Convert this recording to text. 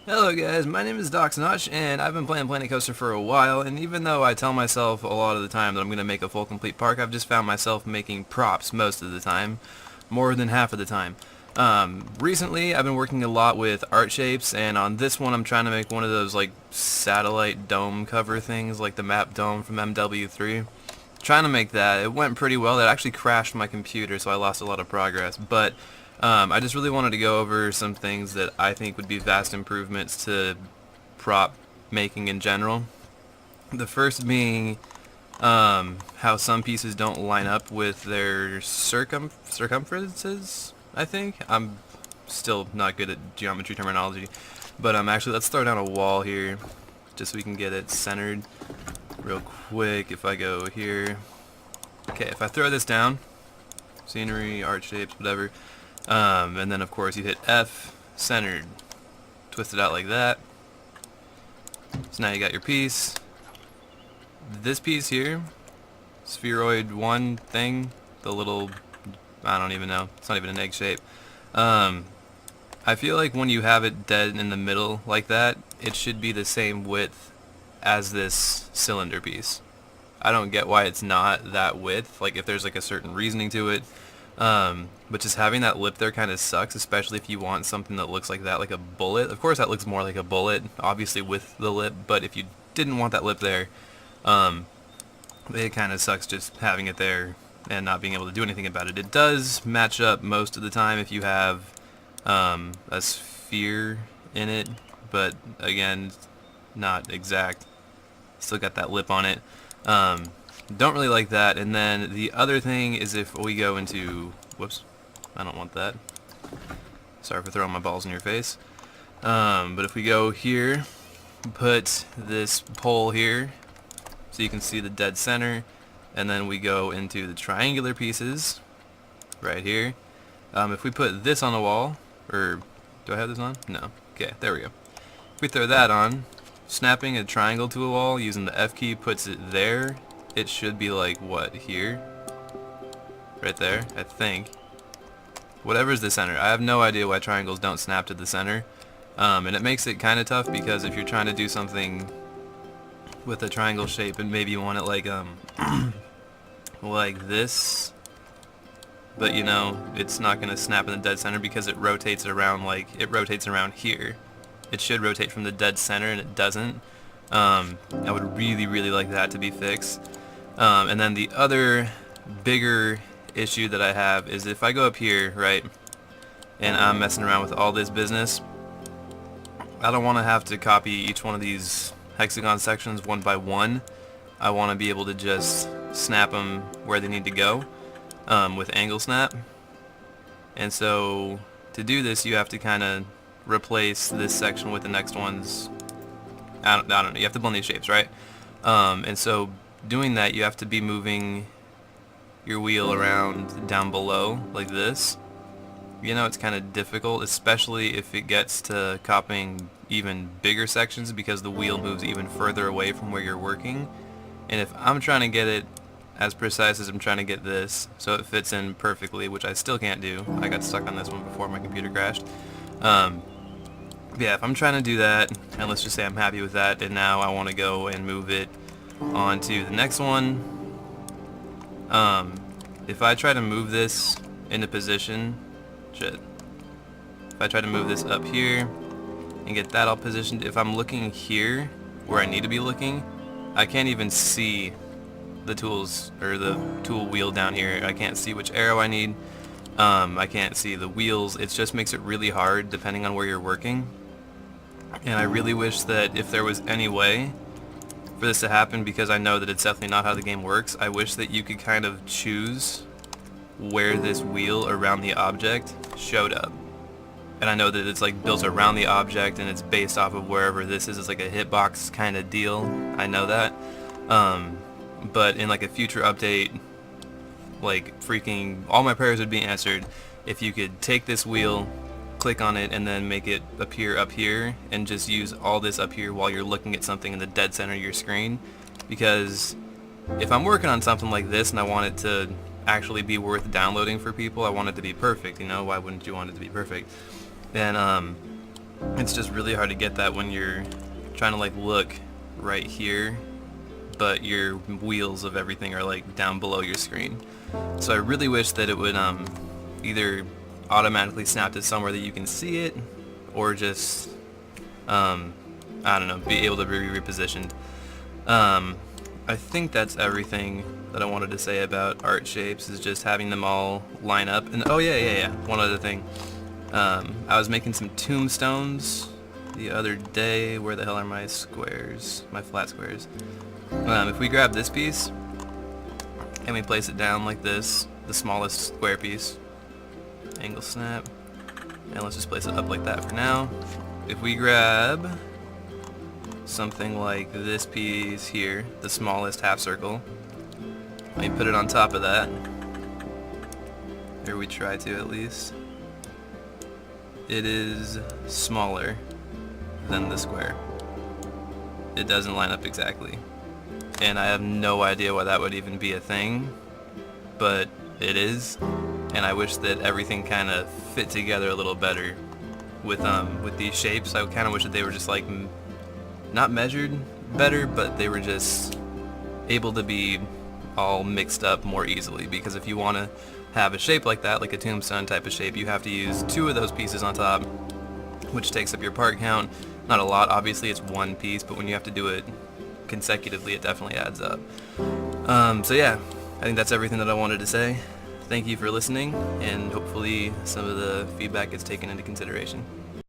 Hello guys, my name is DocsNotch, and I've been playing Planet Coaster for a while, and even though I tell myself a lot of the time that I'm going to make a full complete park, I've just found myself making props most of the time, more than half of the time. Recently I've been working a lot with art shapes, and on this one I'm trying to make one of those like satellite dome cover things, like the map dome from MW3. Trying to make that. It went pretty well. It actually crashed my computer, so I lost a lot of progress, but I just really wanted to go over some things that I think would be vast improvements to prop making in general. The first being how some pieces don't line up with their circumferences, I think. I'm still not good at geometry terminology. But actually, let's throw down a wall here just so we can get it centered real quick. If I go here. Okay, if I throw this down, scenery, art shapes, whatever, and then of course you hit F, centered, twist it out like that. So now you got your piece. This piece here, spheroid one thing, the little, I don't even know, it's not even an egg shape. I feel like when you have it dead in the middle like that, it should be the same width as this cylinder piece. I don't get why it's not that width, like if there's like a certain reasoning to it. But just having that lip there kind of sucks, especially if you want something that looks like that, like a bullet. Of course that looks more like a bullet, obviously with the lip, but if you didn't want that lip there, it kind of sucks just having it there and not being able to do anything about it. It does match up most of the time if you have a sphere in it, but again, not exact. Still got that lip on it. Don't really like that. And then the other thing is if we go into, whoops, I don't want that. Sorry for throwing my balls in your face. But if we go here, put this pole here so you can see the dead center, and then we go into the triangular pieces right here. If we put this on the wall, or do I have this on? No. Okay, there we go. If we throw that on, snapping a triangle to a wall using the F key puts it there. It should be like, what, here? Right there, I think. Whatever's the center. I have no idea why triangles don't snap to the center. And it makes it kind of tough because if you're trying to do something with a triangle shape and maybe you want it like, like this, but you know, it's not going to snap in the dead center because it rotates around, like, it rotates around here. It should rotate from the dead center and it doesn't. I would really like that to be fixed. And then the other bigger issue that I have is if I go up here, right, and I'm messing around with all this business, I don't want to have to copy each one of these hexagon sections one by one. I want to be able to just snap them where they need to go with angle snap. And so to do this, you have to kind of replace this section with the next one's, I don't know, you have to blend these shapes, right? And so doing that, you have to be moving your wheel around down below like this. You know, it's kind of difficult, especially if it gets to copying even bigger sections because the wheel moves even further away from where you're working. And if I'm trying to get it as precise as I'm trying to get this, so it fits in perfectly, which I still can't do. I got stuck on this one before my computer crashed. Yeah, if I'm trying to do that, and let's just say I'm happy with that, and now I want to go and move it onto the next one. If I try to move this into position, shit. If I try to move this up here and get that all positioned, if I'm looking here where I need to be looking, I can't even see the tools or the tool wheel down here. I can't see which arrow I need. I can't see the wheels. It just makes it really hard depending on where you're working. And I really wish that if there was any way for this to happen, because I know that it's definitely not how the game works, I wish that you could kind of choose where this wheel around the object showed up. And I know that it's like built around the object and it's based off of wherever this is. It's like a hitbox kind of deal. I know that. But in like a future update, like freaking all my prayers would be answered if you could take this wheel, click on it, and then make it appear up here and just use all this up here while you're looking at something in the dead center of your screen. Because if I'm working on something like this and I want it to actually be worth downloading for people, I want it to be perfect, you know, why wouldn't you want it to be perfect? And It's just really hard to get that when you're trying to like look right here, but your wheels of everything are like down below your screen. So I really wish that it would either automatically snap to somewhere that you can see it, or just I don't know, be able to be repositioned. I think that's everything that I wanted to say about art shapes, is just having them all line up. And oh yeah, one other thing. I was making some tombstones the other day. Where the hell are my squares? My flat squares. If we grab this piece and we place it down like this, the smallest square piece, angle snap, and let's just place it up like that for now. If we grab something like this piece here, the smallest half circle, and we put it on top of that, or we try to at least, it is smaller than the square. It doesn't line up exactly. And I have no idea why that would even be a thing, but it is. And I wish that everything kind of fit together a little better with these shapes. I kind of wish that they were just like not measured better, but they were just able to be all mixed up more easily. Because if you want to have a shape like that, like a tombstone type of shape, you have to use 2 of those pieces on top, which takes up your part count. Not a lot, obviously, it's 1 piece, but when you have to do it consecutively, it definitely adds up. So yeah, I think that's everything that I wanted to say. Thank you for listening, and hopefully some of the feedback is taken into consideration.